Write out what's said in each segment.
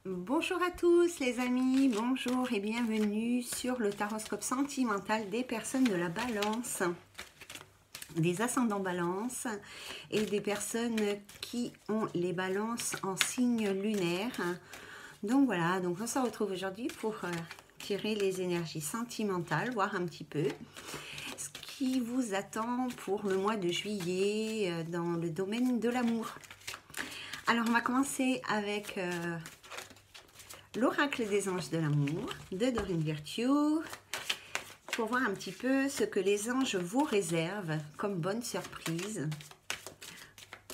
Bonjour à tous les amis, bonjour et bienvenue sur le taroscope sentimental des personnes de la balance, des ascendants balance et des personnes qui ont les balances en signe lunaire. Donc voilà, donc on se retrouve aujourd'hui pour tirer les énergies sentimentales, voir un petit peu ce qui vous attend pour le mois de juillet dans le domaine de l'amour. Alors on va commencer avec l'oracle des anges de l'amour de Doreen Virtue pour voir un petit peu ce que les anges vous réservent comme bonne surprise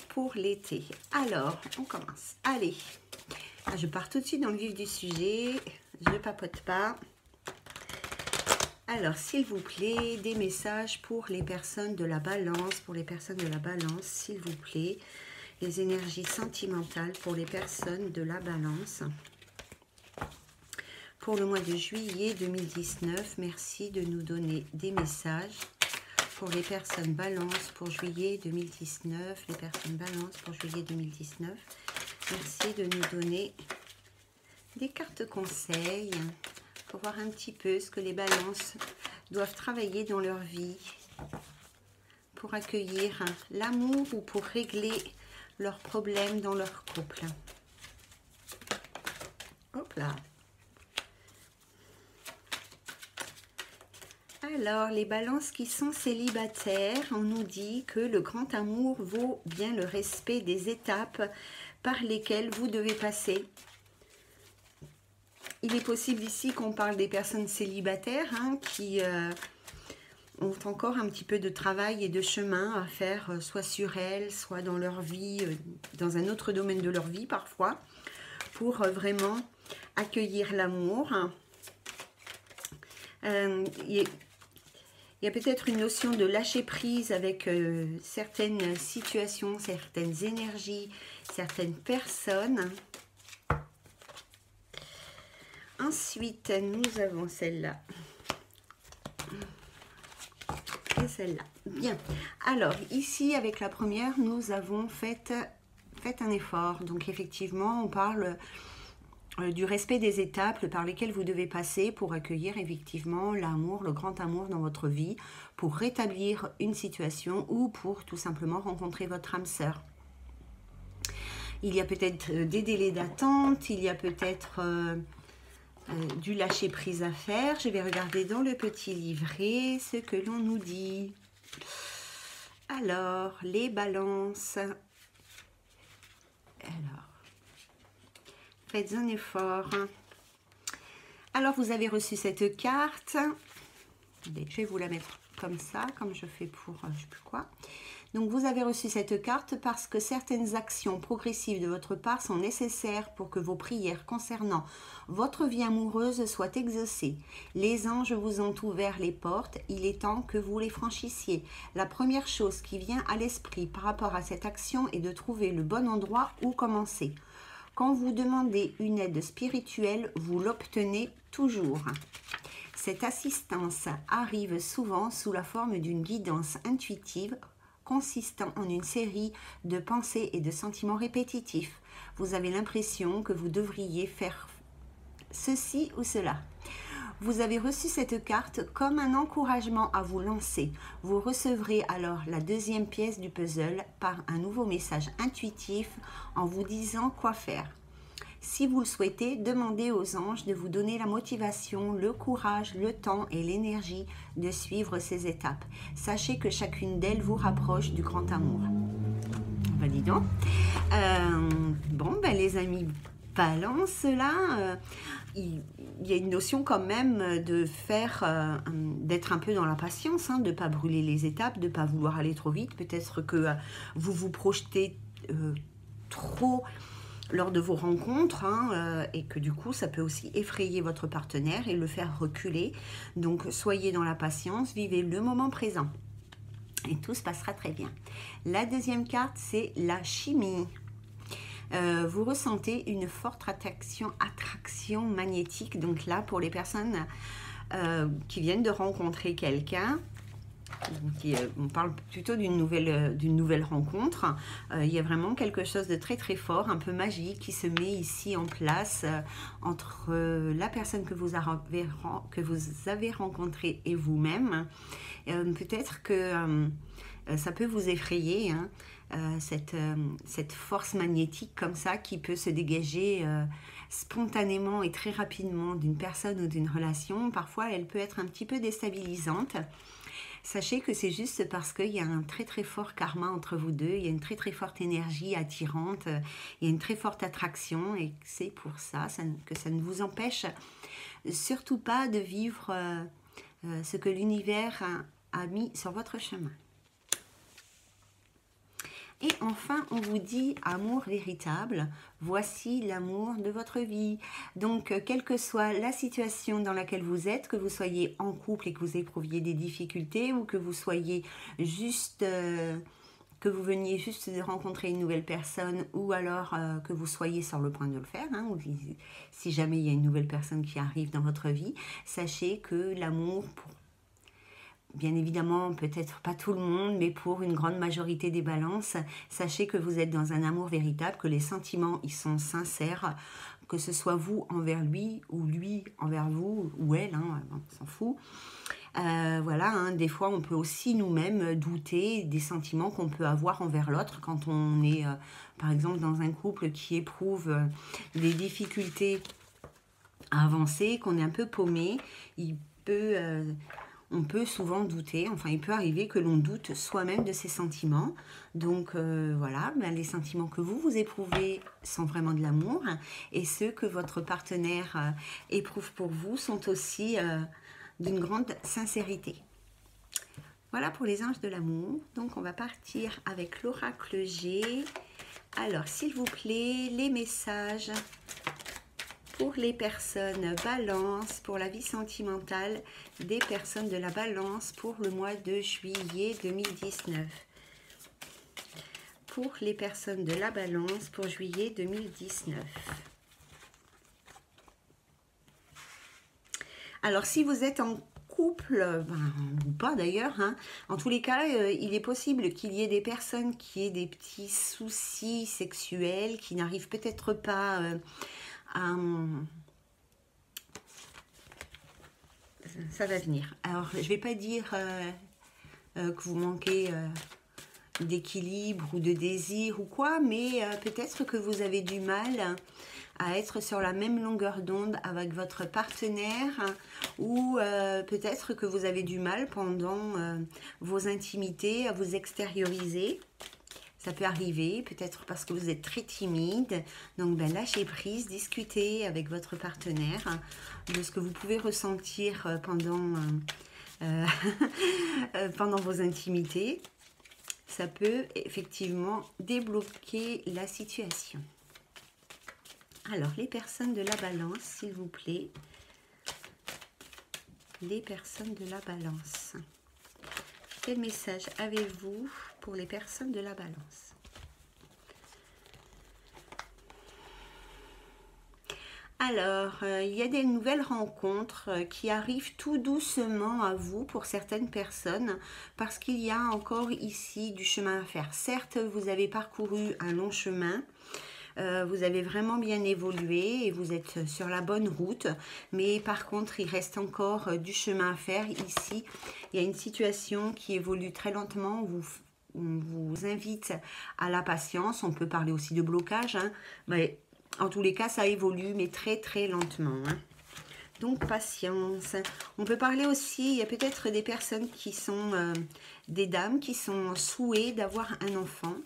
pour l'été. Alors, on commence. Allez, je pars tout de suite dans le vif du sujet, je papote pas. Alors, s'il vous plaît, des messages pour les personnes de la balance, s'il vous plaît, les énergies sentimentales pour les personnes de la balance. Pour le mois de juillet 2019, merci de nous donner des messages pour les personnes balance pour juillet 2019. Les personnes balance pour juillet 2019. Merci de nous donner des cartes conseils pour voir un petit peu ce que les balances doivent travailler dans leur vie pour accueillir l'amour ou pour régler leurs problèmes dans leur couple. Hop là. Alors, les balances qui sont célibataires, on nous dit que le grand amour vaut bien le respect des étapes par lesquelles vous devez passer. Il est possible ici qu'on parle des personnes célibataires qui ont encore un petit peu de travail et de chemin à faire, soit sur elles, soit dans leur vie, dans un autre domaine de leur vie parfois, pour vraiment accueillir l'amour. Il y a peut-être une notion de lâcher prise avec certaines situations, certaines énergies, certaines personnes. Ensuite, nous avons celle-là. Et celle-là. Bien. Alors, ici, avec la première, nous avons fait un effort. Donc, effectivement, on parle du respect des étapes par lesquelles vous devez passer pour accueillir effectivement l'amour, le grand amour dans votre vie, pour rétablir une situation ou pour tout simplement rencontrer votre âme sœur. Il y a peut-être des délais d'attente, il y a peut-être du lâcher prise à faire. Je vais regarder dans le petit livret ce que l'on nous dit. Alors, les balances. Alors, faites un effort. Alors, vous avez reçu cette carte. Allez, je vais vous la mettre comme ça, comme je fais pour je ne sais plus quoi. Donc, vous avez reçu cette carte parce que certaines actions progressives de votre part sont nécessaires pour que vos prières concernant votre vie amoureuse soient exaucées. Les anges vous ont ouvert les portes, il est temps que vous les franchissiez. La première chose qui vient à l'esprit par rapport à cette action est de trouver le bon endroit où commencer. Quand vous demandez une aide spirituelle, vous l'obtenez toujours. Cette assistance arrive souvent sous la forme d'une guidance intuitive consistant en une série de pensées et de sentiments répétitifs. Vous avez l'impression que vous devriez faire ceci ou cela. Vous avez reçu cette carte comme un encouragement à vous lancer. Vous recevrez alors la deuxième pièce du puzzle par un nouveau message intuitif en vous disant quoi faire. Si vous le souhaitez, demandez aux anges de vous donner la motivation, le courage, le temps et l'énergie de suivre ces étapes. Sachez que chacune d'elles vous rapproche du grand amour. Ben dis donc. Bon, ben les amis balance là, il y a une notion quand même de faire, d'être un peu dans la patience, de ne pas brûler les étapes, de ne pas vouloir aller trop vite. Peut-être que vous vous projetez trop lors de vos rencontres et que du coup ça peut aussi effrayer votre partenaire et le faire reculer. Donc soyez dans la patience, vivez le moment présent et tout se passera très bien. La deuxième carte, c'est la chimie. Vous ressentez une forte attraction magnétique. Donc là, pour les personnes qui viennent de rencontrer quelqu'un, on parle plutôt d'une nouvelle rencontre. Il y a vraiment quelque chose de très très fort, un peu magique qui se met ici en place entre la personne que vous avez rencontrée et vous-même. Peut-être que ça peut vous effrayer, hein, cette force magnétique comme ça qui peut se dégager spontanément et très rapidement d'une personne ou d'une relation. Parfois, elle peut être un petit peu déstabilisante. Sachez que c'est juste parce qu'il y a un très très fort karma entre vous deux, il y a une très très forte énergie attirante, il y a une très forte attraction et c'est pour ça que ça ne vous empêche surtout pas de vivre ce que l'univers a mis sur votre chemin. Et enfin, on vous dit amour véritable, voici l'amour de votre vie. Donc, quelle que soit la situation dans laquelle vous êtes, que vous soyez en couple et que vous éprouviez des difficultés ou que vous soyez juste, que vous veniez juste de rencontrer une nouvelle personne ou alors que vous soyez sur le point de le faire, hein, ou si jamais il y a une nouvelle personne qui arrive dans votre vie, sachez que l'amour bien évidemment, peut-être pas tout le monde, mais pour une grande majorité des balances, sachez que vous êtes dans un amour véritable, que les sentiments, ils sont sincères, que ce soit vous envers lui, ou lui envers vous, ou elle, hein, on s'en fout. Voilà, hein, des fois, on peut aussi nous-mêmes douter des sentiments qu'on peut avoir envers l'autre quand on est, par exemple, dans un couple qui éprouve des difficultés à avancer, qu'on est un peu paumé, on peut souvent douter, enfin il peut arriver que l'on doute soi-même de ses sentiments. Donc voilà, les sentiments que vous éprouvez sont vraiment de l'amour et ceux que votre partenaire éprouve pour vous sont aussi d'une grande sincérité. Voilà pour les anges de l'amour. Donc on va partir avec l'oracle G. Alors s'il vous plaît, les messages pour les personnes balance, pour la vie sentimentale des personnes de la balance pour le mois de juillet 2019. Pour les personnes de la balance pour juillet 2019. Alors si vous êtes en couple, ou pas d'ailleurs, hein, en tous les cas, il est possible qu'il y ait des personnes qui aient des petits soucis sexuels, qui n'arrivent peut-être pas ça va venir. Alors, je ne vais pas dire que vous manquez d'équilibre ou de désir ou quoi, mais peut-être que vous avez du mal à être sur la même longueur d'onde avec votre partenaire ou peut-être que vous avez du mal pendant vos intimités à vous extérioriser. Ça peut arriver, peut-être parce que vous êtes très timide. Donc, lâchez prise, discutez avec votre partenaire de ce que vous pouvez ressentir pendant vos intimités. Ça peut effectivement débloquer la situation. Alors, les personnes de la balance, s'il vous plaît. Les personnes de la balance. Quel message avez-vous pour les personnes de la balance? Alors, il y a des nouvelles rencontres qui arrivent tout doucement à vous pour certaines personnes parce qu'il y a encore ici du chemin à faire. Certes, vous avez parcouru un long chemin, vous avez vraiment bien évolué et vous êtes sur la bonne route, mais par contre, il reste encore du chemin à faire ici. Il y a une situation qui évolue très lentement, on vous invite à la patience. On peut parler aussi de blocage, hein, mais en tous les cas, ça évolue, mais très très lentement. Hein. Donc, patience. On peut parler aussi, il y a peut-être des personnes qui sont des dames qui sont en souhait d'avoir un enfant.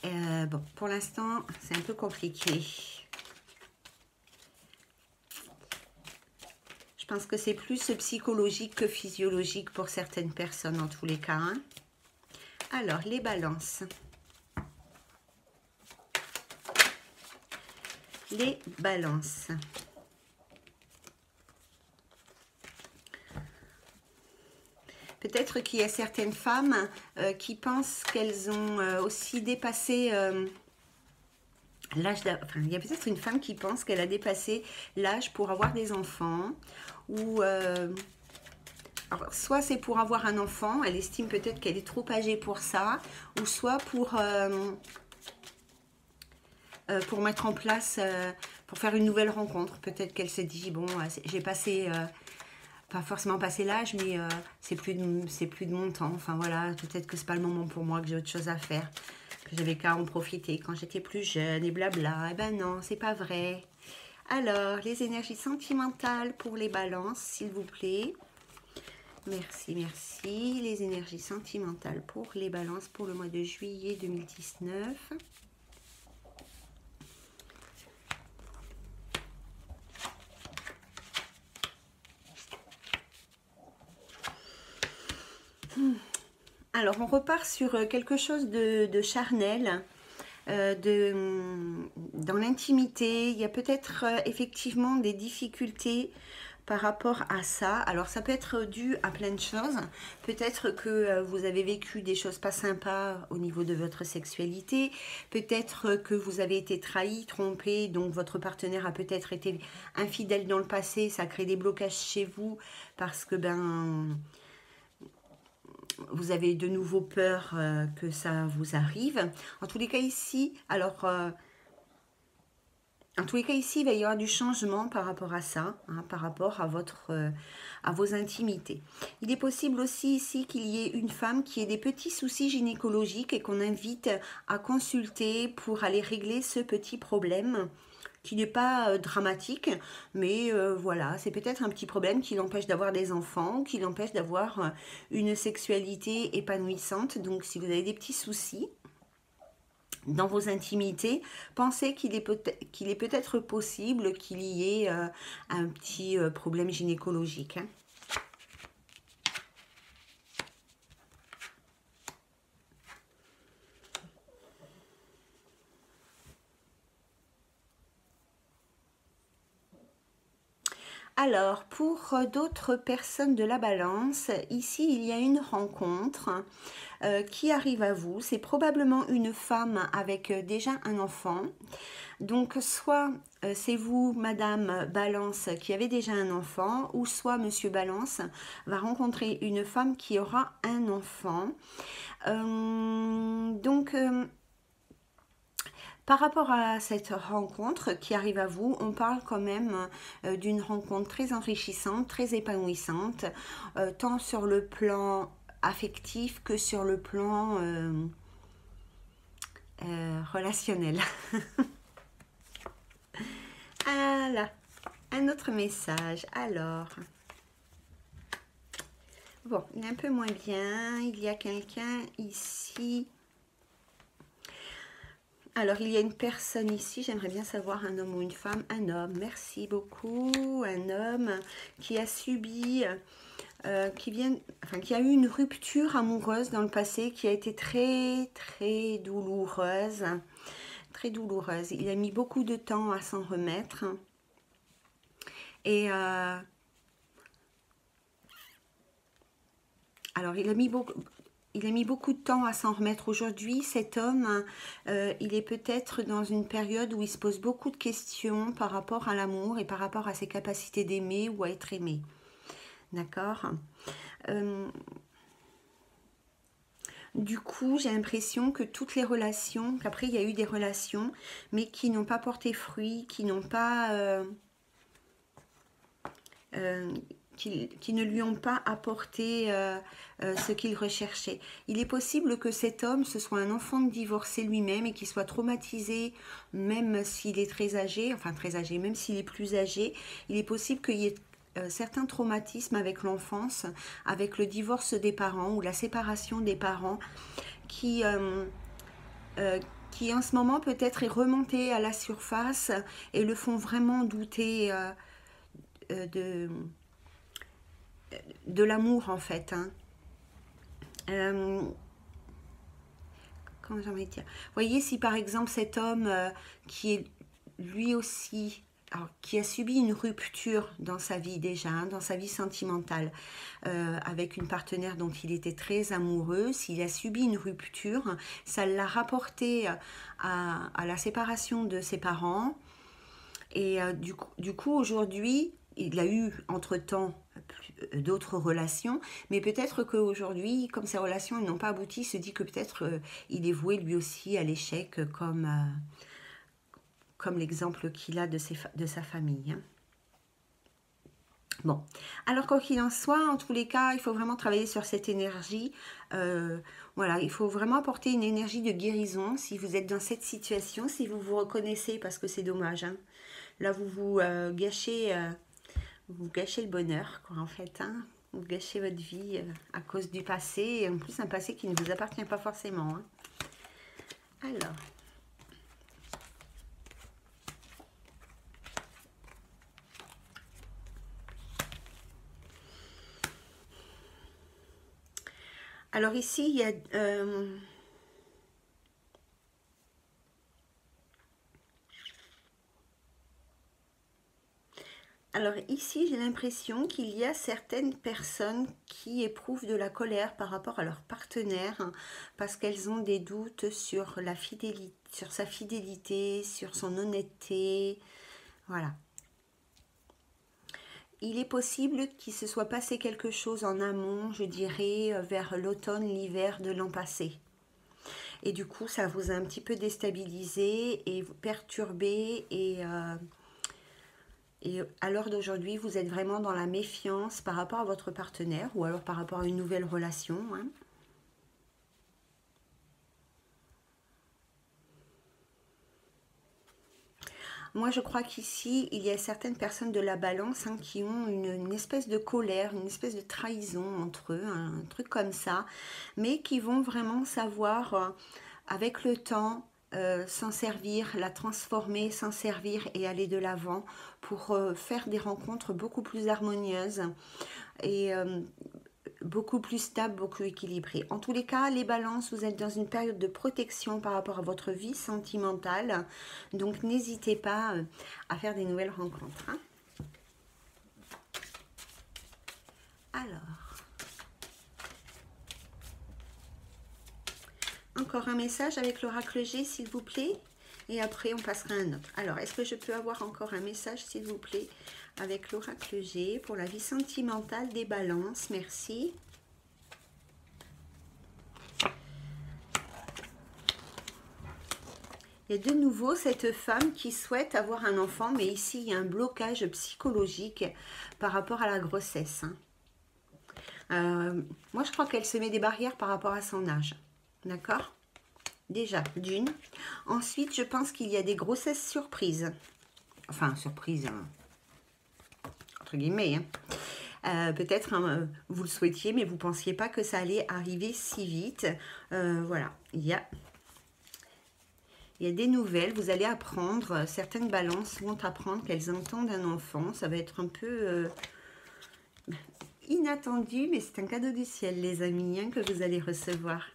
Bon, pour l'instant, c'est un peu compliqué. Je pense que c'est plus psychologique que physiologique pour certaines personnes, en tous les cas. Hein. Alors, les balances. Les balances. Peut-être qu'il y a certaines femmes qui pensent qu'elles ont aussi dépassé l'âge enfin, il y a peut-être une femme qui pense qu'elle a dépassé l'âge pour avoir des enfants ou Alors, soit c'est pour avoir un enfant, elle estime peut-être qu'elle est trop âgée pour ça, ou soit pour mettre en place, pour faire une nouvelle rencontre. Peut-être qu'elle se dit, bon, j'ai passé, pas forcément passé l'âge, mais c'est plus de mon temps. Enfin voilà, peut-être que c'est pas le moment pour moi, que j'ai autre chose à faire, que j'avais qu'à en profiter quand j'étais plus jeune et blabla. Eh ben non, c'est pas vrai. Alors, les énergies sentimentales pour les balances, s'il vous plaît. Merci, merci. Les énergies sentimentales pour les balances pour le mois de juillet 2019. Alors, on repart sur quelque chose de charnel, dans l'intimité. Il y a peut-être effectivement des difficultés par rapport à ça. Alors, ça peut être dû à plein de choses. Peut-être que vous avez vécu des choses pas sympas au niveau de votre sexualité. Peut-être que vous avez été trahi, trompé, donc votre partenaire a peut-être été infidèle dans le passé. Ça crée des blocages chez vous parce que, vous avez de nouveau peur que ça vous arrive. En tous les cas ici, en tous les cas ici, il va y avoir du changement par rapport à ça, hein, par rapport à vos intimités. Il est possible aussi ici qu'il y ait une femme qui ait des petits soucis gynécologiques et qu'on invite à consulter pour aller régler ce petit problème qui n'est pas dramatique, mais voilà, c'est peut-être un petit problème qui l'empêche d'avoir des enfants, qui l'empêche d'avoir une sexualité épanouissante. Donc si vous avez des petits soucis dans vos intimités, pensez qu'il est peut-être possible qu'il y ait un petit problème gynécologique, hein. Alors, pour d'autres personnes de la balance, ici il y a une rencontre qui arrive à vous. C'est probablement une femme avec déjà un enfant. Donc, soit c'est vous, Madame Balance, qui avez déjà un enfant, ou soit Monsieur Balance va rencontrer une femme qui aura un enfant. Par rapport à cette rencontre qui arrive à vous, on parle quand même d'une rencontre très enrichissante, très épanouissante, tant sur le plan affectif que sur le plan relationnel. Voilà, un autre message. Alors, bon, il est un peu moins bien. Il y a quelqu'un ici. Alors, il y a une personne ici, j'aimerais bien savoir un homme ou une femme. Un homme, merci beaucoup. Un homme qui a subi, qui a eu une rupture amoureuse dans le passé qui a été très, très douloureuse. Très douloureuse. Il a mis beaucoup de temps à s'en remettre. Et alors, il a mis beaucoup de temps à s'en remettre. Aujourd'hui, cet homme, il est peut-être dans une période où il se pose beaucoup de questions par rapport à l'amour et par rapport à ses capacités d'aimer ou à être aimé. D'accord ? Du coup, j'ai l'impression que toutes les relations, qu'après il y a eu des relations, mais qui n'ont pas porté fruit, qui n'ont pas... qui ne lui ont pas apporté ce qu'il recherchait. Il est possible que cet homme, ce soit un enfant divorcé lui-même et qu'il soit traumatisé, même s'il est très âgé, enfin très âgé, même s'il est plus âgé, il est possible qu'il y ait certains traumatismes avec l'enfance, avec le divorce des parents ou la séparation des parents qui en ce moment peut-être est remonté à la surface et le font vraiment douter de l'amour en fait, hein. Comment j'aimerais dire, voyez, si par exemple cet homme qui est lui aussi, alors, qui a subi une rupture dans sa vie déjà, hein, dans sa vie sentimentale, avec une partenaire dont il était très amoureux, s'il a subi une rupture, ça l'a rapporté à la séparation de ses parents. Et du coup aujourd'hui, il a eu entre-temps d'autres relations, mais peut-être qu'aujourd'hui, comme ces relations n'ont pas abouti, il se dit que peut-être il est voué lui aussi à l'échec, comme l'exemple qu'il a de sa famille. Hein. Bon, alors quoi qu'il en soit, en tous les cas, il faut vraiment travailler sur cette énergie. Voilà, il faut vraiment apporter une énergie de guérison si vous êtes dans cette situation, si vous vous reconnaissez, parce que c'est dommage. Hein. Là, vous gâchez le bonheur, quoi, en fait. Hein. Vous gâchez votre vie à cause du passé, et en plus un passé qui ne vous appartient pas forcément. Hein. Alors... Alors ici, il y a... Alors ici, j'ai l'impression qu'il y a certaines personnes qui éprouvent de la colère par rapport à leur partenaire, hein, parce qu'elles ont des doutes sur la fidélité, sur sa fidélité, sur son honnêteté. Voilà. Il est possible qu'il se soit passé quelque chose en amont, je dirais, vers l'automne, l'hiver de l'an passé. Et du coup, ça vous a un petit peu déstabilisé et perturbé. Et à l'heure d'aujourd'hui, vous êtes vraiment dans la méfiance par rapport à votre partenaire ou alors par rapport à une nouvelle relation. Hein. Moi, je crois qu'ici, il y a certaines personnes de la balance hein, qui ont une espèce de colère, une espèce de trahison entre eux, un truc comme ça, mais qui vont vraiment savoir, avec le temps, s'en servir, la transformer, s'en servir et aller de l'avant pour faire des rencontres beaucoup plus harmonieuses et beaucoup plus stable, beaucoup équilibré. En tous les cas, les balances, vous êtes dans une période de protection par rapport à votre vie sentimentale. Donc, n'hésitez pas à faire des nouvelles rencontres. Hein. Alors, encore un message avec l'oracle G, s'il vous plaît. Et après, on passera à un autre. Alors, est-ce que je peux avoir encore un message, s'il vous plaît, avec l'oracle G pour la vie sentimentale des balances? Merci. Il y a de nouveau cette femme qui souhaite avoir un enfant, mais ici, il y a un blocage psychologique par rapport à la grossesse. Hein. Moi, je crois qu'elle se met des barrières par rapport à son âge. D'accord ? Déjà, d'une. Ensuite, je pense qu'il y a des grossesses surprises. Enfin, surprises, hein, entre guillemets. Hein. Peut-être hein, vous le souhaitiez, mais vous ne pensiez pas que ça allait arriver si vite. Voilà, il y a des nouvelles. Vous allez apprendre, certaines balances vont apprendre qu'elles entendent un enfant. Ça va être un peu inattendu, mais c'est un cadeau du ciel, les amis, hein, que vous allez recevoir.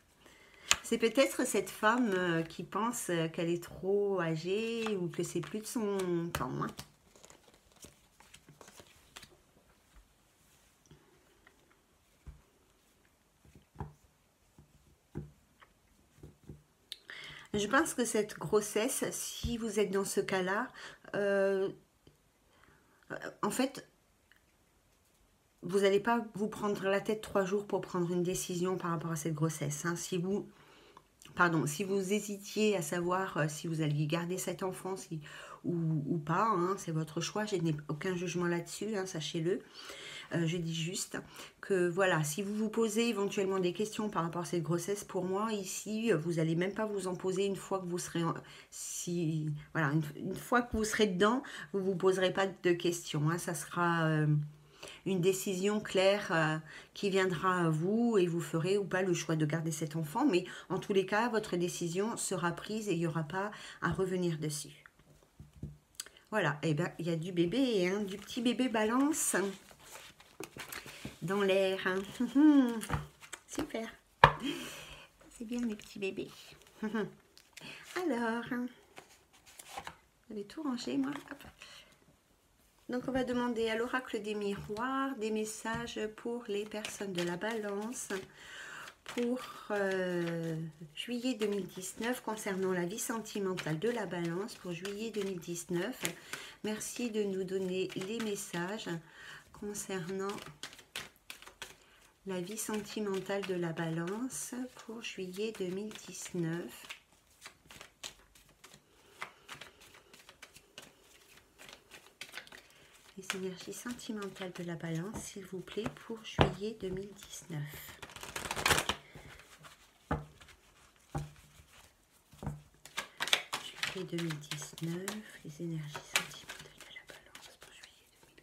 C'est peut-être cette femme qui pense qu'elle est trop âgée ou que c'est plus de son temps. Hein. Je pense que cette grossesse, si vous êtes dans ce cas-là, en fait, vous n'allez pas vous prendre la tête 3 jours pour prendre une décision par rapport à cette grossesse. Hein. Si vous hésitiez à savoir si vous alliez garder cet enfant ou pas, hein, c'est votre choix, je n'ai aucun jugement là-dessus, hein, sachez-le. Je dis juste que voilà, si vous vous posez éventuellement des questions par rapport à cette grossesse, pour moi ici, vous n'allez même pas vous en poser une fois que vous serez une fois que vous serez dedans, vous ne vous poserez pas de questions. Hein, ça sera une décision claire qui viendra à vous et vous ferez ou pas le choix de garder cet enfant. Mais en tous les cas, votre décision sera prise et il n'y aura pas à revenir dessus. Voilà, et bien il y a du bébé, hein, du petit bébé balance dans l'air. Hein. Super. C'est bien les petits bébés. Alors, j'avais tout rangé moi. Hop. Donc on va demander à l'oracle des miroirs des messages pour les personnes de la balance pour juillet 2019 concernant la vie sentimentale de la balance pour juillet 2019. Merci de nous donner les messages concernant la vie sentimentale de la balance pour juillet 2019. Les énergies sentimentales de la balance, s'il vous plaît, pour juillet 2019. Juillet 2019, les énergies sentimentales de la balance pour juillet 2019.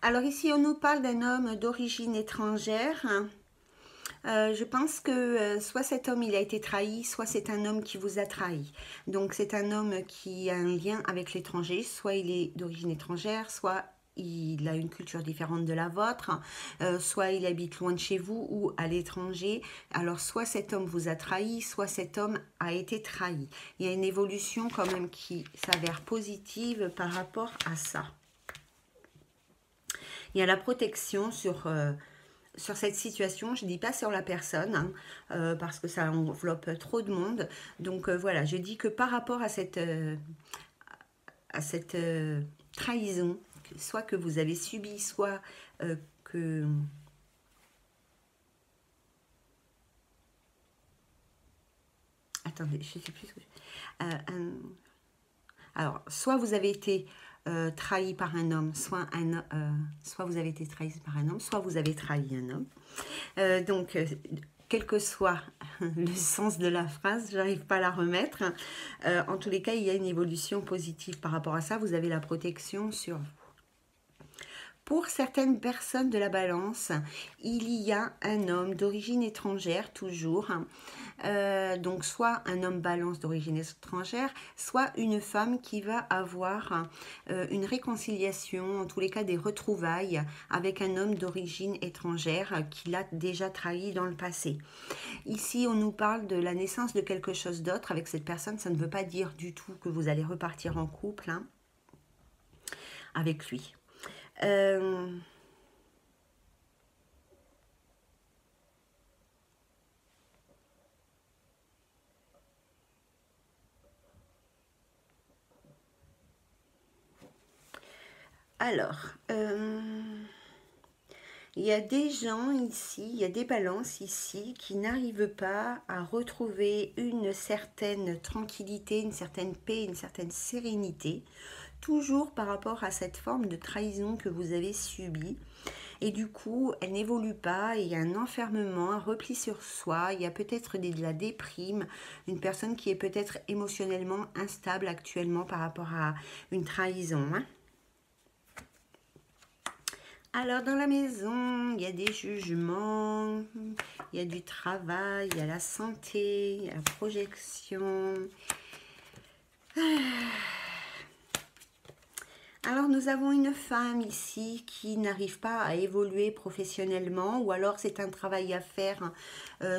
Alors ici, on nous parle d'un homme d'origine étrangère. Je pense que soit cet homme il a été trahi, soit c'est un homme qui vous a trahi. Donc c'est un homme qui a un lien avec l'étranger, soit il est d'origine étrangère, soit il a une culture différente de la vôtre, soit il habite loin de chez vous ou à l'étranger. Alors soit cet homme vous a trahi, soit cet homme a été trahi. Il y a une évolution quand même qui s'avère positive par rapport à ça. Il y a la protection sur cette situation, je ne dis pas sur la personne, hein, parce que ça enveloppe trop de monde. Donc voilà, je dis que par rapport à cette trahison, soit que vous avez subi, soit que... Attendez, je ne sais plus ce que... alors, soit vous avez été... trahi par un homme, soit vous avez été trahi par un homme, soit vous avez trahi un homme. Donc, quel que soit le sens de la phrase, j'arrive pas à la remettre. En tous les cas, il y a une évolution positive par rapport à ça. Vous avez la protection sur vous. Pour certaines personnes de la balance, il y a un homme d'origine étrangère, toujours. Donc, soit un homme balance d'origine étrangère, soit une femme qui va avoir une réconciliation, en tous les cas des retrouvailles, avec un homme d'origine étrangère qui l'a déjà trahi dans le passé. Ici, on nous parle de la naissance de quelque chose d'autre avec cette personne. Ça ne veut pas dire du tout que vous allez repartir en couple, hein, avec lui. Alors, il y a des gens ici, il y a des balances ici qui n'arrivent pas à retrouver une certaine tranquillité, une certaine paix, une certaine sérénité, toujours par rapport à cette forme de trahison que vous avez subie. Et du coup, elle n'évolue pas, et il y a un enfermement, un repli sur soi, il y a peut-être de la déprime, une personne qui est peut-être émotionnellement instable actuellement par rapport à une trahison, hein. Alors, dans la maison, il y a des jugements, il y a du travail, il y a la santé, il y a la projection. Alors, nous avons une femme ici qui n'arrive pas à évoluer professionnellement, ou alors c'est un travail à faire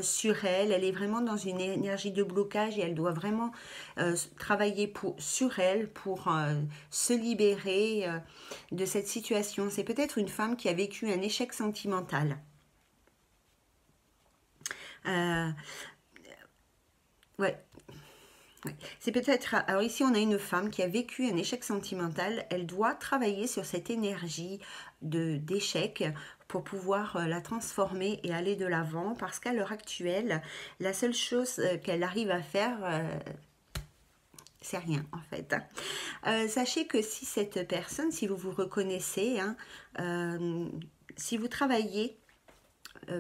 sur elle. Elle est vraiment dans une énergie de blocage et elle doit vraiment travailler sur elle pour se libérer de cette situation. C'est peut-être une femme qui a vécu un échec sentimental. Ouais. C'est peut-être... Alors ici, on a une femme qui a vécu un échec sentimental. Elle doit travailler sur cette énergie d'échec pour pouvoir la transformer et aller de l'avant. Parce qu'à l'heure actuelle, la seule chose qu'elle arrive à faire... c'est rien en fait. Sachez que si cette personne, si vous vous reconnaissez, hein, si vous travaillez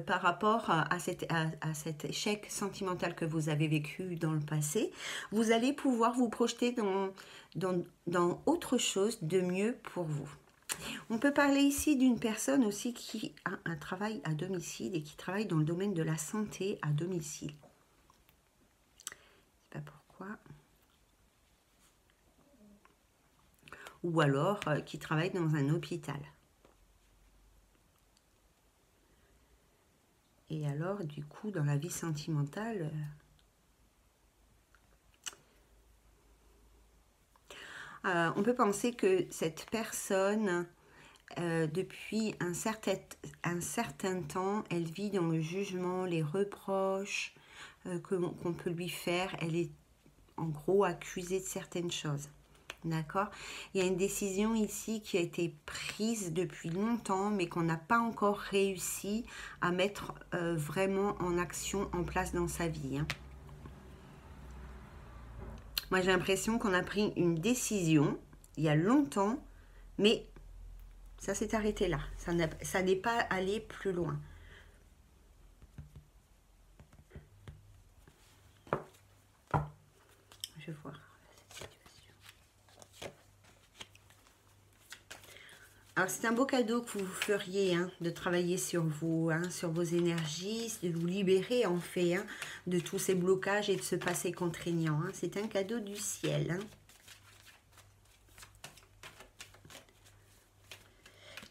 par rapport à cet échec sentimental que vous avez vécu dans le passé, vous allez pouvoir vous projeter dans autre chose de mieux pour vous. On peut parler ici d'une personne aussi qui a un travail à domicile et qui travaille dans le domaine de la santé à domicile. Je ne sais pas pourquoi. ou alors qui travaille dans un hôpital. Et alors, du coup, dans la vie sentimentale, on peut penser que cette personne, depuis un certain temps, elle vit dans le jugement, les reproches qu'on peut lui faire. Elle est en gros accusée de certaines choses. D'accord? Il y a une décision ici qui a été prise depuis longtemps, mais qu'on n'a pas encore réussi à mettre vraiment en action, en place dans sa vie. Hein. Moi, j'ai l'impression qu'on a pris une décision il y a longtemps, mais ça s'est arrêté là. Ça n'est pas allé plus loin. Je vais voir cette situation. Alors, c'est un beau cadeau que vous feriez, hein, de travailler sur vous, hein, sur vos énergies, de vous libérer, en fait, hein, de tous ces blocages et de ce passé contraignant. Hein. C'est un cadeau du ciel. Hein.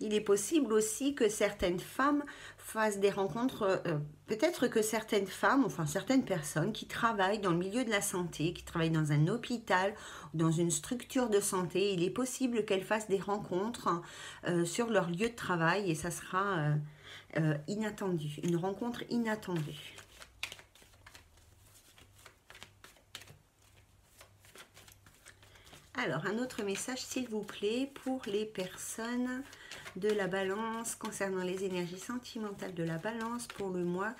Il est possible aussi que certaines femmes fassent des rencontres, peut-être que certaines femmes, enfin certaines personnes qui travaillent dans le milieu de la santé, qui travaillent dans un hôpital, dans une structure de santé, il est possible qu'elles fassent des rencontres sur leur lieu de travail et ça sera inattendu, une rencontre inattendue. Alors, un autre message, s'il vous plaît, pour les personnes de la balance, concernant les énergies sentimentales de la balance pour le mois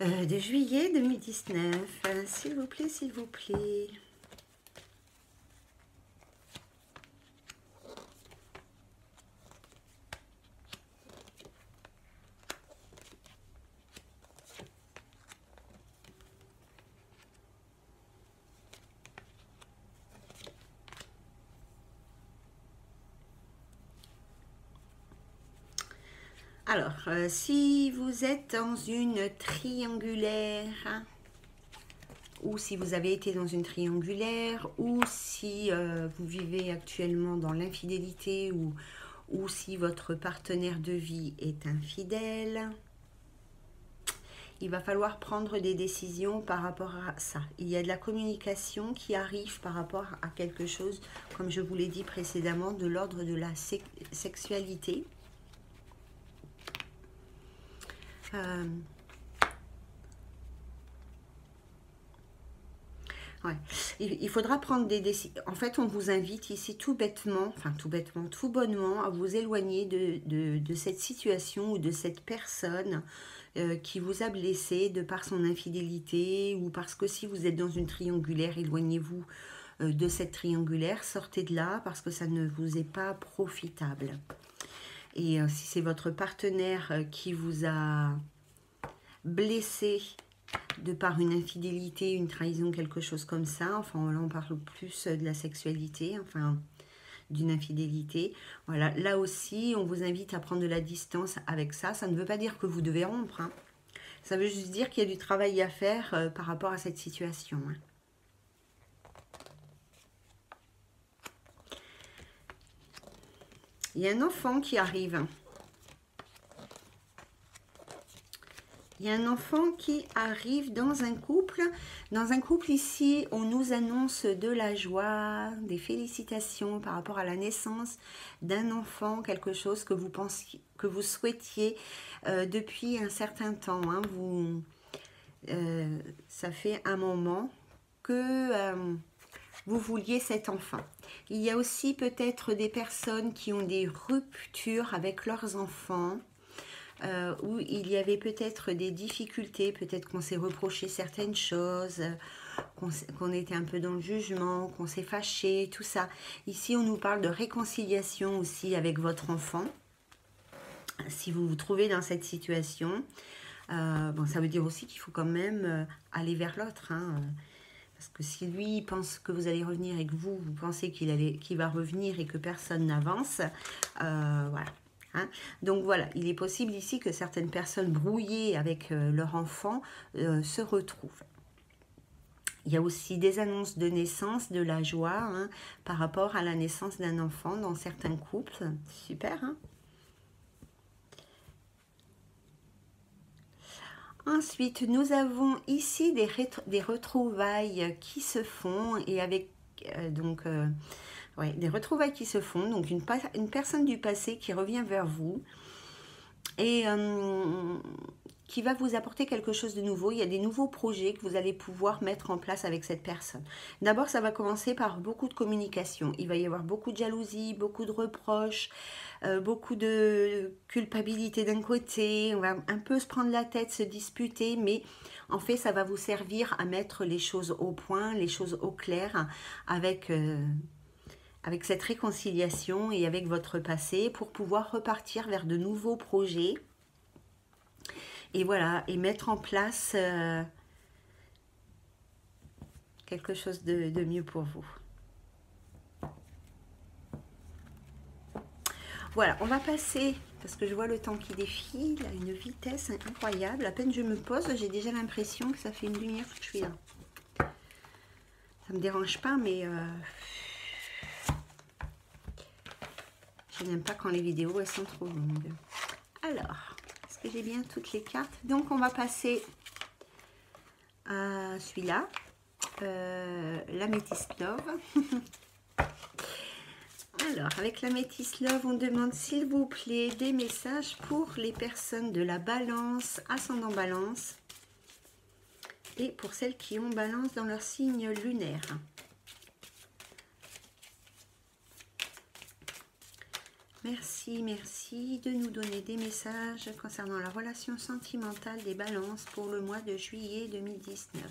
de juillet 2019. S'il vous plaît, s'il vous plaît. Alors, si vous êtes dans une triangulaire, hein, ou si vous avez été dans une triangulaire, ou si vous vivez actuellement dans l'infidélité, ou si votre partenaire de vie est infidèle, il va falloir prendre des décisions par rapport à ça. Il y a de la communication qui arrive par rapport à quelque chose, comme je vous l'ai dit précédemment, de l'ordre de la sexualité. Ouais. Il faudra prendre des décisions. En fait, on vous invite ici tout bêtement, enfin tout bêtement, tout bonnement, à vous éloigner de cette situation ou de cette personne qui vous a blessé de par son infidélité, ou parce que si vous êtes dans une triangulaire, éloignez-vous de cette triangulaire, sortez de là parce que ça ne vous est pas profitable. Et si c'est votre partenaire qui vous a blessé de par une infidélité, une trahison, quelque chose comme ça, enfin là on parle plus de la sexualité, enfin d'une infidélité, voilà, là aussi on vous invite à prendre de la distance avec ça. Ça ne veut pas dire que vous devez rompre, hein. Ça veut juste dire qu'il y a du travail à faire par rapport à cette situation, hein. Il y a un enfant qui arrive. Il y a un enfant qui arrive dans un couple. Dans un couple ici, on nous annonce de la joie, des félicitations par rapport à la naissance d'un enfant, quelque chose que vous pensiez, que vous souhaitiez depuis un certain temps. Hein. Ça fait un moment que vous vouliez cet enfant. Il y a aussi peut-être des personnes qui ont des ruptures avec leurs enfants. Où il y avait peut-être des difficultés, peut-être qu'on s'est reproché certaines choses, qu'on était un peu dans le jugement, qu'on s'est fâché, tout ça. Ici, on nous parle de réconciliation aussi avec votre enfant. Si vous vous trouvez dans cette situation, bon, ça veut dire aussi qu'il faut quand même aller vers l'autre, hein, parce que si lui pense que vous allez revenir et que vous pensez qu'il va revenir et que personne n'avance, voilà. Hein. Donc voilà, il est possible ici que certaines personnes brouillées avec leur enfant se retrouvent. Il y a aussi des annonces de naissance, de la joie, hein, par rapport à la naissance d'un enfant dans certains couples. Super, hein? Ensuite, nous avons ici des retrouvailles qui se font et avec ouais, des retrouvailles qui se font. Donc une personne du passé qui revient vers vous et qui va vous apporter quelque chose de nouveau. Il y a des nouveaux projets que vous allez pouvoir mettre en place avec cette personne. D'abord, ça va commencer par beaucoup de communication. Il va y avoir beaucoup de jalousie, beaucoup de reproches, beaucoup de culpabilité d'un côté. On va un peu se prendre la tête, se disputer, mais en fait, ça va vous servir à mettre les choses au point, les choses au clair avec cette réconciliation et avec votre passé pour pouvoir repartir vers de nouveaux projets. Et voilà, et mettre en place quelque chose de mieux pour vous. Voilà, on va passer, parce que je vois le temps qui défile à une vitesse incroyable. À peine je me pose, j'ai déjà l'impression que ça fait une demi-heure que je suis là. Ça me dérange pas, mais je n'aime pas quand les vidéos elles sont trop longues. Alors, est-ce que j'ai bien toutes les cartes? Donc on va passer à celui-là, l'Améthyste Love. Alors, avec l'Améthyste Love, on demande s'il vous plaît des messages pour les personnes de la Balance, ascendant Balance, et pour celles qui ont Balance dans leur signe lunaire. Merci, merci de nous donner des messages concernant la relation sentimentale des Balances pour le mois de juillet 2019.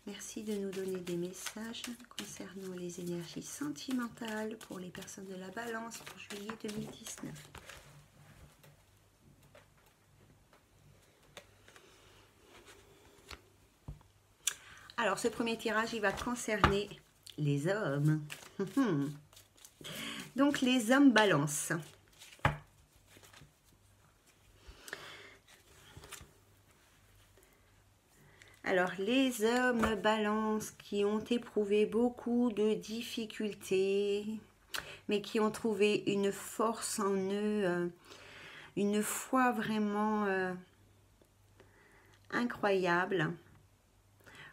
Merci de nous donner des messages concernant les énergies sentimentales pour les personnes de la Balance pour juillet 2019. Alors, ce premier tirage, il va concerner les hommes. Donc, les hommes Balance. Alors, les hommes Balance qui ont éprouvé beaucoup de difficultés, mais qui ont trouvé une force en eux, une foi vraiment incroyable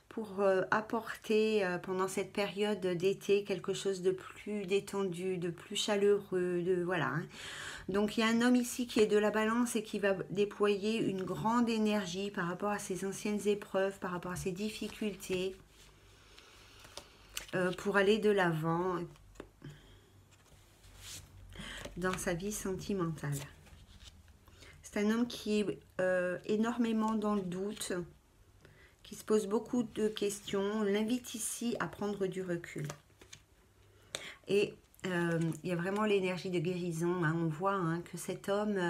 pour apporter pendant cette période d'été quelque chose de plus détendu, de plus chaleureux, voilà. Hein. Donc il y a un homme ici qui est de la Balance et qui va déployer une grande énergie par rapport à ses anciennes épreuves, par rapport à ses difficultés, pour aller de l'avant dans sa vie sentimentale. C'est un homme qui est énormément dans le doute, qui se pose beaucoup de questions. On l'invite ici à prendre du recul. Et il y a vraiment l'énergie de guérison. Hein. On voit hein, que cet homme,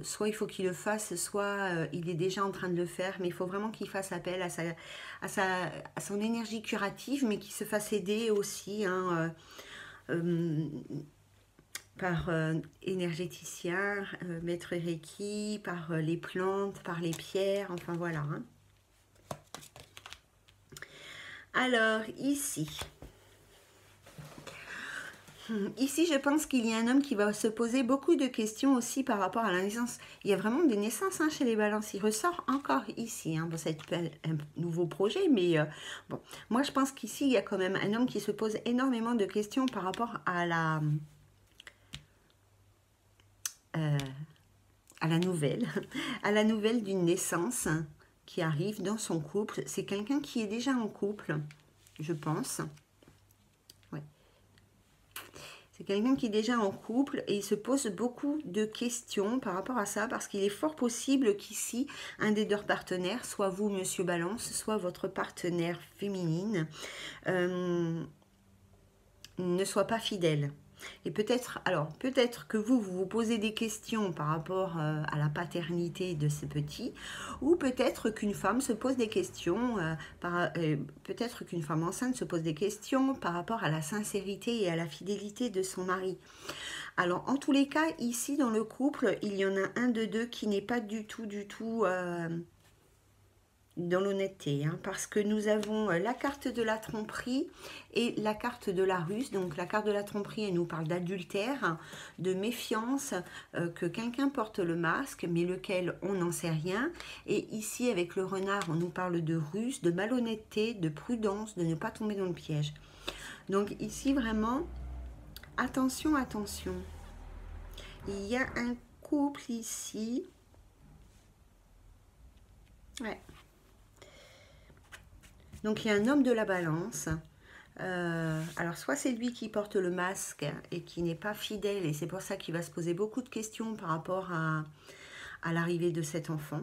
soit il faut qu'il le fasse, soit il est déjà en train de le faire, mais il faut vraiment qu'il fasse appel à son énergie curative, mais qu'il se fasse aider aussi hein, par énergéticien, maître Reiki, par les plantes, par les pierres, enfin voilà. Hein. Alors, ici, je pense qu'il y a un homme qui va se poser beaucoup de questions aussi par rapport à la naissance. Il y a vraiment des naissances hein, chez les Balances. Il ressort encore ici. Hein. Bon, ça va être un nouveau projet, mais bon. Moi, je pense qu'ici, il y a quand même un homme qui se pose énormément de questions par rapport à la nouvelle, à la nouvelle d'une naissance qui arrive dans son couple. C'est quelqu'un qui est déjà en couple, je pense. Ouais. C'est quelqu'un qui est déjà en couple et il se pose beaucoup de questions par rapport à ça parce qu'il est fort possible qu'ici, un des deux partenaires, soit vous, Monsieur Balance, soit votre partenaire féminine, ne soit pas fidèle. Et peut-être, alors peut-être que vous posez des questions par rapport à la paternité de ce petit, ou peut-être qu'une femme se pose des questions, peut-être qu'une femme enceinte se pose des questions par rapport à la sincérité et à la fidélité de son mari. Alors en tous les cas, ici dans le couple, il y en a un de deux qui n'est pas du tout dans l'honnêteté, hein, parce que nous avons la carte de la tromperie et la carte de la ruse. Donc la carte de la tromperie, elle nous parle d'adultère, de méfiance, que quelqu'un porte le masque, mais lequel on n'en sait rien. Et ici, avec le renard, on nous parle de ruse, de malhonnêteté, de prudence, de ne pas tomber dans le piège. Donc ici, vraiment, attention, attention. Il y a un couple ici. Ouais. Donc, il y a un homme de la balance. Alors, soit c'est lui qui porte le masque et qui n'est pas fidèle, et c'est pour ça qu'il va se poser beaucoup de questions par rapport à l'arrivée de cet enfant.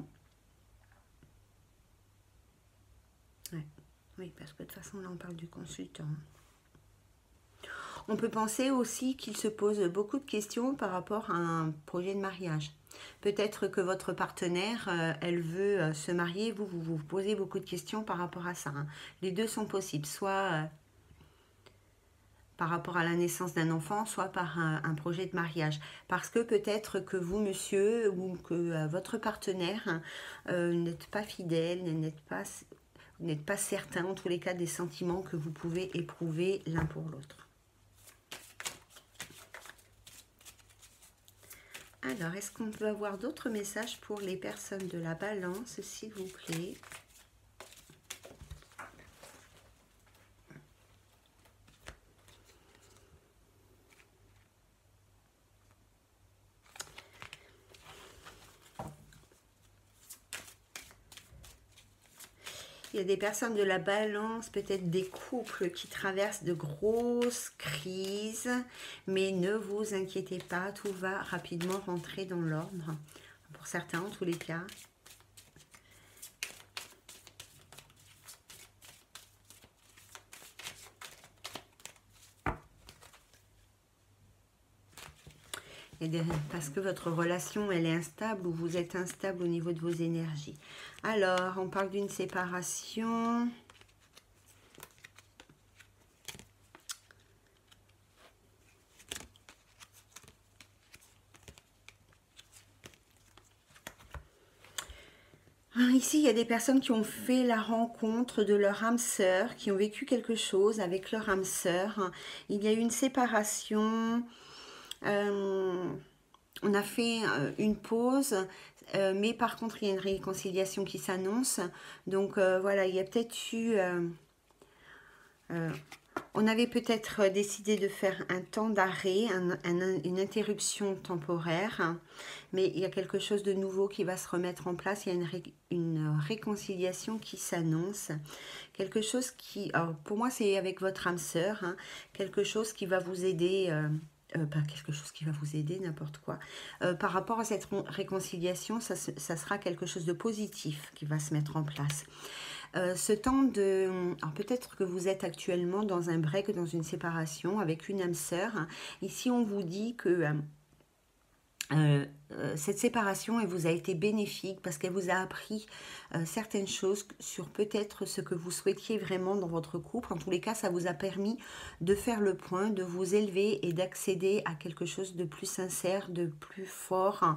Ouais. Oui, parce que de toute façon, là, on parle du consultant. On peut penser aussi qu'il se pose beaucoup de questions par rapport à un projet de mariage. Peut-être que votre partenaire, elle veut se marier, vous posez beaucoup de questions par rapport à ça, hein. Les deux sont possibles, soit par rapport à la naissance d'un enfant, soit par un projet de mariage. Parce que peut-être que vous, monsieur, ou que votre partenaire, n'êtes pas fidèle, n'êtes pas certain, en tous les cas, des sentiments que vous pouvez éprouver l'un pour l'autre. Alors, est-ce qu'on peut avoir d'autres messages pour les personnes de la balance, s'il vous plaît? Il y a des personnes de la balance, peut-être des couples qui traversent de grosses crises, mais ne vous inquiétez pas, tout va rapidement rentrer dans l'ordre, pour certains en tous les cas. Parce que votre relation, elle est instable ou vous êtes instable au niveau de vos énergies. Alors, on parle d'une séparation. Ici, il y a des personnes qui ont fait la rencontre de leur âme sœur, qui ont vécu quelque chose avec leur âme sœur. Il y a eu une séparation. On a fait une pause, mais par contre, il y a une réconciliation qui s'annonce. Donc voilà, il y a peut-être eu... on avait peut-être décidé de faire un temps d'arrêt, une interruption temporaire, mais il y a quelque chose de nouveau qui va se remettre en place. Il y a une réconciliation qui s'annonce. Quelque chose qui... Alors pour moi, c'est avec votre âme sœur, hein, quelque chose qui va vous aider... pas quelque chose qui va vous aider, n'importe quoi. Par rapport à cette réconciliation, ça sera quelque chose de positif qui va se mettre en place. Ce temps de... Alors peut-être que vous êtes actuellement dans un break, dans une séparation avec une âme sœur. Ici, on vous dit que cette séparation, elle vous a été bénéfique parce qu'elle vous a appris certaines choses sur peut-être ce que vous souhaitiez vraiment dans votre couple. En tous les cas, ça vous a permis de faire le point, de vous élever et d'accéder à quelque chose de plus sincère, de plus fort, hein,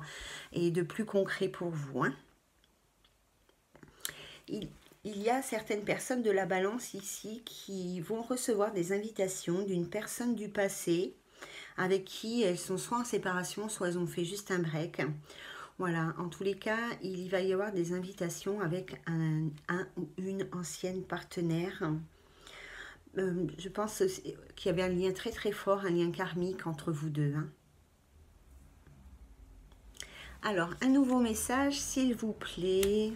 et de plus concret pour vous, hein. Il y a certaines personnes de la balance ici qui vont recevoir des invitations d'une personne du passé avec qui elles sont soit en séparation, soit elles ont fait juste un break. Voilà, en tous les cas, il va y avoir des invitations avec un ou une ancienne partenaire. Je pense qu'il y avait un lien très très fort, un lien karmique entre vous deux, hein. Alors, un nouveau message, s'il vous plaît.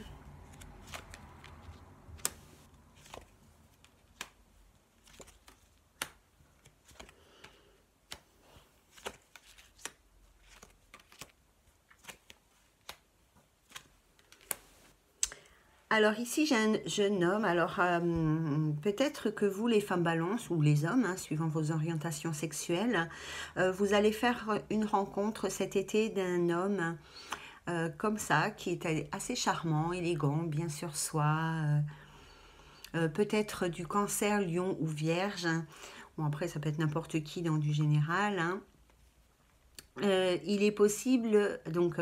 Alors ici, j'ai un jeune homme. Alors peut-être que vous, les femmes balance, ou les hommes, hein, suivant vos orientations sexuelles, vous allez faire une rencontre cet été d'un homme comme ça, qui est assez charmant, élégant, bien sur soi, peut-être du Cancer, Lion ou Vierge. Bon, après, ça peut être n'importe qui dans du général, hein. Il est possible, donc...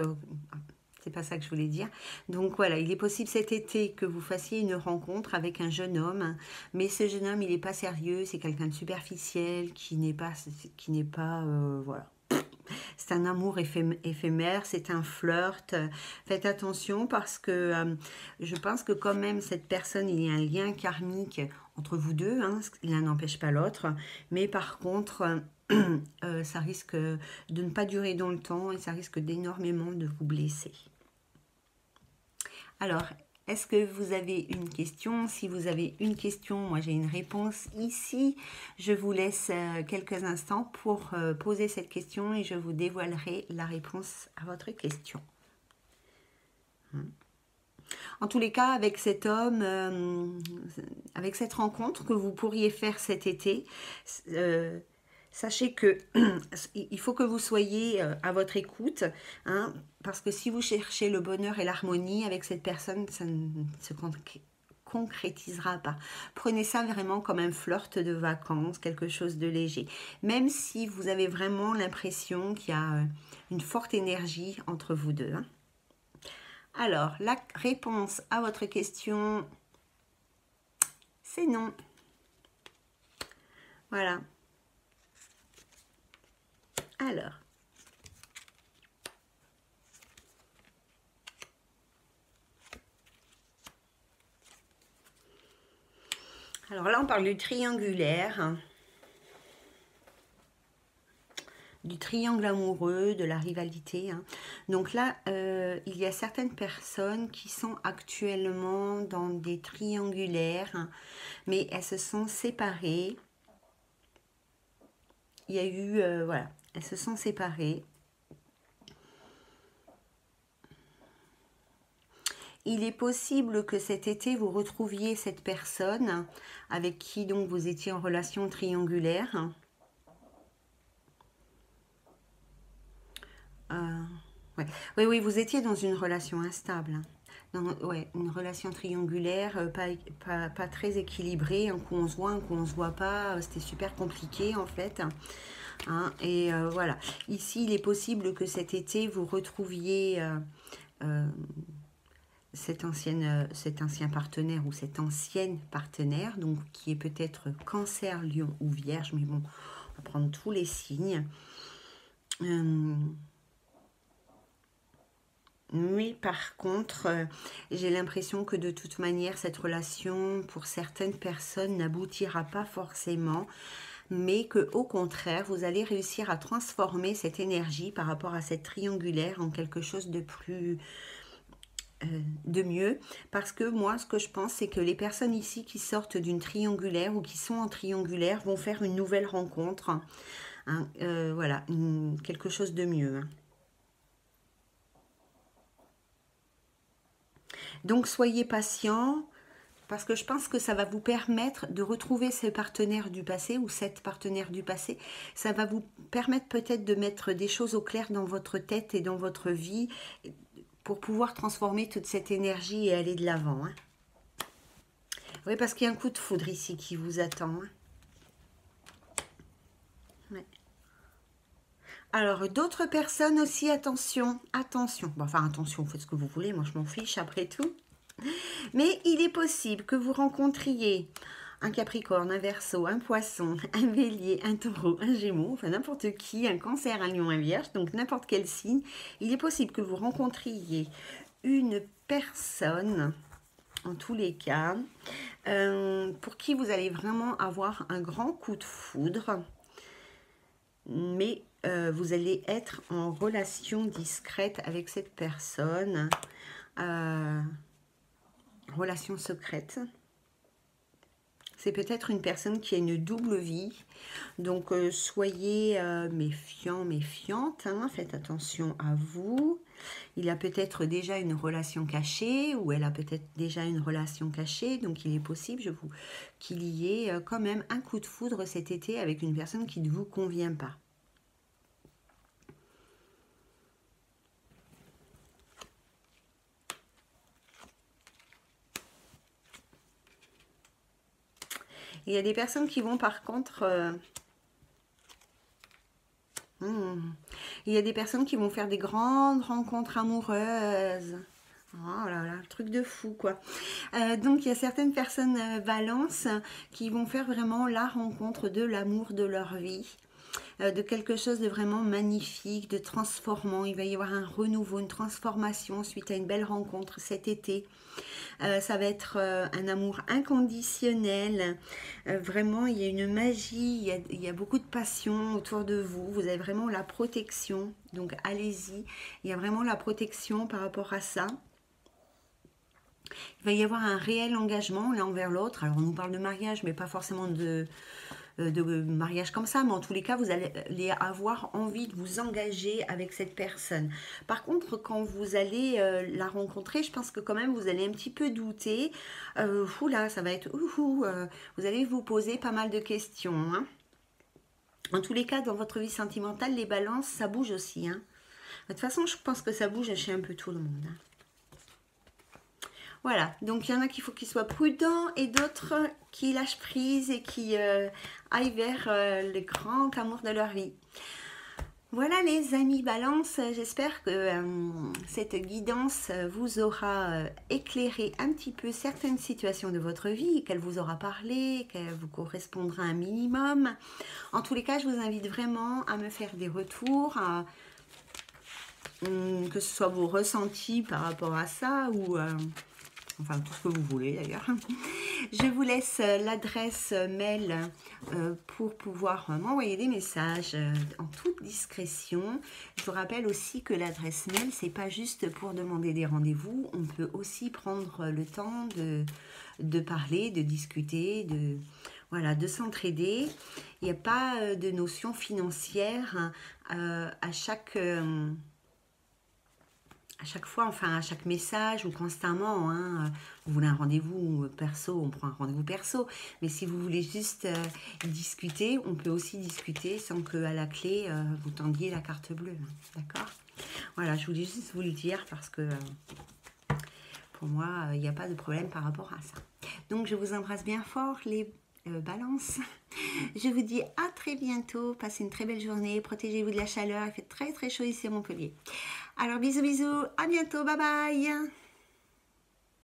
C'est pas ça que je voulais dire. Donc voilà, il est possible cet été que vous fassiez une rencontre avec un jeune homme, mais ce jeune homme, il n'est pas sérieux, c'est quelqu'un de superficiel, qui n'est pas, voilà. C'est un amour éphémère, c'est un flirt. Faites attention parce que je pense que quand même cette personne, il y a un lien karmique entre vous deux, hein, l'un n'empêche pas l'autre, mais par contre, ça risque de ne pas durer dans le temps et ça risque d'énormément de vous blesser. Alors, est-ce que vous avez une question? Si vous avez une question, moi j'ai une réponse ici. Je vous laisse quelques instants pour poser cette question et je vous dévoilerai la réponse à votre question. En tous les cas, avec cet homme, avec cette rencontre que vous pourriez faire cet été, sachez que il faut que vous soyez à votre écoute, hein, parce que si vous cherchez le bonheur et l'harmonie avec cette personne, ça ne se concrétisera pas. Prenez ça vraiment comme un flirt de vacances, quelque chose de léger. Même si vous avez vraiment l'impression qu'il y a une forte énergie entre vous deux. Hein. Alors, la réponse à votre question, c'est non. Voilà. Alors là, on parle du triangulaire, du triangle amoureux, de la rivalité. Hein. Donc là, il y a certaines personnes qui sont actuellement dans des triangulaires, hein, mais elles se sont séparées. Il y a eu, voilà, elles se sont séparées. Il est possible que cet été, vous retrouviez cette personne avec qui donc vous étiez en relation triangulaire. Ouais. Oui, vous étiez dans une relation instable. Ouais, une relation triangulaire, pas très équilibrée, un coup on se voit, un coup on se voit pas, c'était super compliqué en fait. Hein, et voilà, ici il est possible que cet été vous retrouviez cet ancien partenaire ou cette ancienne partenaire, donc qui est peut-être Cancer, Lion ou Vierge, mais bon, on va prendre tous les signes. Mais par contre, j'ai l'impression que de toute manière, cette relation, pour certaines personnes, n'aboutira pas forcément, mais que au contraire, vous allez réussir à transformer cette énergie par rapport à cette triangulaire en quelque chose de plus... de mieux, parce que moi ce que je pense c'est que les personnes ici qui sortent d'une triangulaire ou qui sont en triangulaire vont faire une nouvelle rencontre, hein, voilà, quelque chose de mieux. Hein. Donc soyez patient, parce que je pense que ça va vous permettre de retrouver ce partenaire du passé ou cette partenaire du passé. Ça va vous permettre peut-être de mettre des choses au clair dans votre tête et dans votre vie pour pouvoir transformer toute cette énergie et aller de l'avant. Hein. Oui, parce qu'il y a un coup de foudre ici qui vous attend. Hein. Ouais. Alors, d'autres personnes aussi, attention, attention. Bon, enfin, attention, faites ce que vous voulez, moi je m'en fiche après tout. Mais il est possible que vous rencontriez un Capricorne, un Verseau, un Poisson, un Bélier, un Taureau, un Gémeaux, enfin n'importe qui, un Cancer, un Lion, un Vierge, donc n'importe quel signe. Il est possible que vous rencontriez une personne, en tous les cas, pour qui vous allez vraiment avoir un grand coup de foudre, mais vous allez être en relation discrète avec cette personne, relation secrète. C'est peut-être une personne qui a une double vie, donc soyez méfiants, méfiantes, hein, faites attention à vous. Il a peut-être déjà une relation cachée, ou elle a peut-être déjà une relation cachée, donc il est possible qu'il y ait quand même un coup de foudre cet été avec une personne qui ne vous convient pas. Il y a des personnes qui vont par contre... Il y a des personnes qui vont faire des grandes rencontres amoureuses. Oh là là, truc de fou quoi. Donc il y a certaines personnes Balance qui vont faire vraiment la rencontre de l'amour de leur vie. De quelque chose de vraiment magnifique, de transformant. Il va y avoir un renouveau, une transformation suite à une belle rencontre cet été. Ça va être un amour inconditionnel. Vraiment, il y a une magie, il y a beaucoup de passion autour de vous. Vous avez vraiment la protection. Donc, allez-y. Il y a vraiment la protection par rapport à ça. Il va y avoir un réel engagement l'un envers l'autre. Alors, on nous parle de mariage, mais pas forcément de mariage comme ça, mais en tous les cas, vous allez avoir envie de vous engager avec cette personne. Par contre, quand vous allez la rencontrer, je pense que quand même, vous allez un petit peu douter. Oula, ça va être... vous allez vous poser pas mal de questions. Hein. En tous les cas, dans votre vie sentimentale, les balances, ça bouge aussi. Hein. De toute façon, je pense que ça bouge chez un peu tout le monde. Hein. Voilà, donc il y en a qu'il faut qu'ils soient prudents et d'autres qui lâchent prise et qui aillent vers le grand amour de leur vie. Voilà les amis Balance, j'espère que cette guidance vous aura éclairé un petit peu certaines situations de votre vie, qu'elle vous aura parlé, qu'elle vous correspondra un minimum. En tous les cas, je vous invite vraiment à me faire des retours, que ce soit vos ressentis par rapport à ça ou... enfin tout ce que vous voulez d'ailleurs. Je vous laisse l'adresse mail pour pouvoir m'envoyer des messages en toute discrétion. Je vous rappelle aussi que l'adresse mail, c'est pas juste pour demander des rendez-vous, on peut aussi prendre le temps de parler, de discuter, voilà, de s'entraider. Il n'y a pas de notion financière à chaque fois, enfin à chaque message ou constamment, hein, vous voulez un rendez-vous perso, on prend un rendez-vous perso. Mais si vous voulez juste discuter, on peut aussi discuter sans qu'à la clé, vous tendiez la carte bleue. D'accord? Voilà, je voulais juste vous le dire parce que pour moi, il n'y a pas de problème par rapport à ça. Donc, je vous embrasse bien fort, les Balances. Je vous dis à très bientôt. Passez une très belle journée. Protégez-vous de la chaleur. Il fait très très chaud ici à Montpellier. Alors bisous bisous. À bientôt. Bye bye.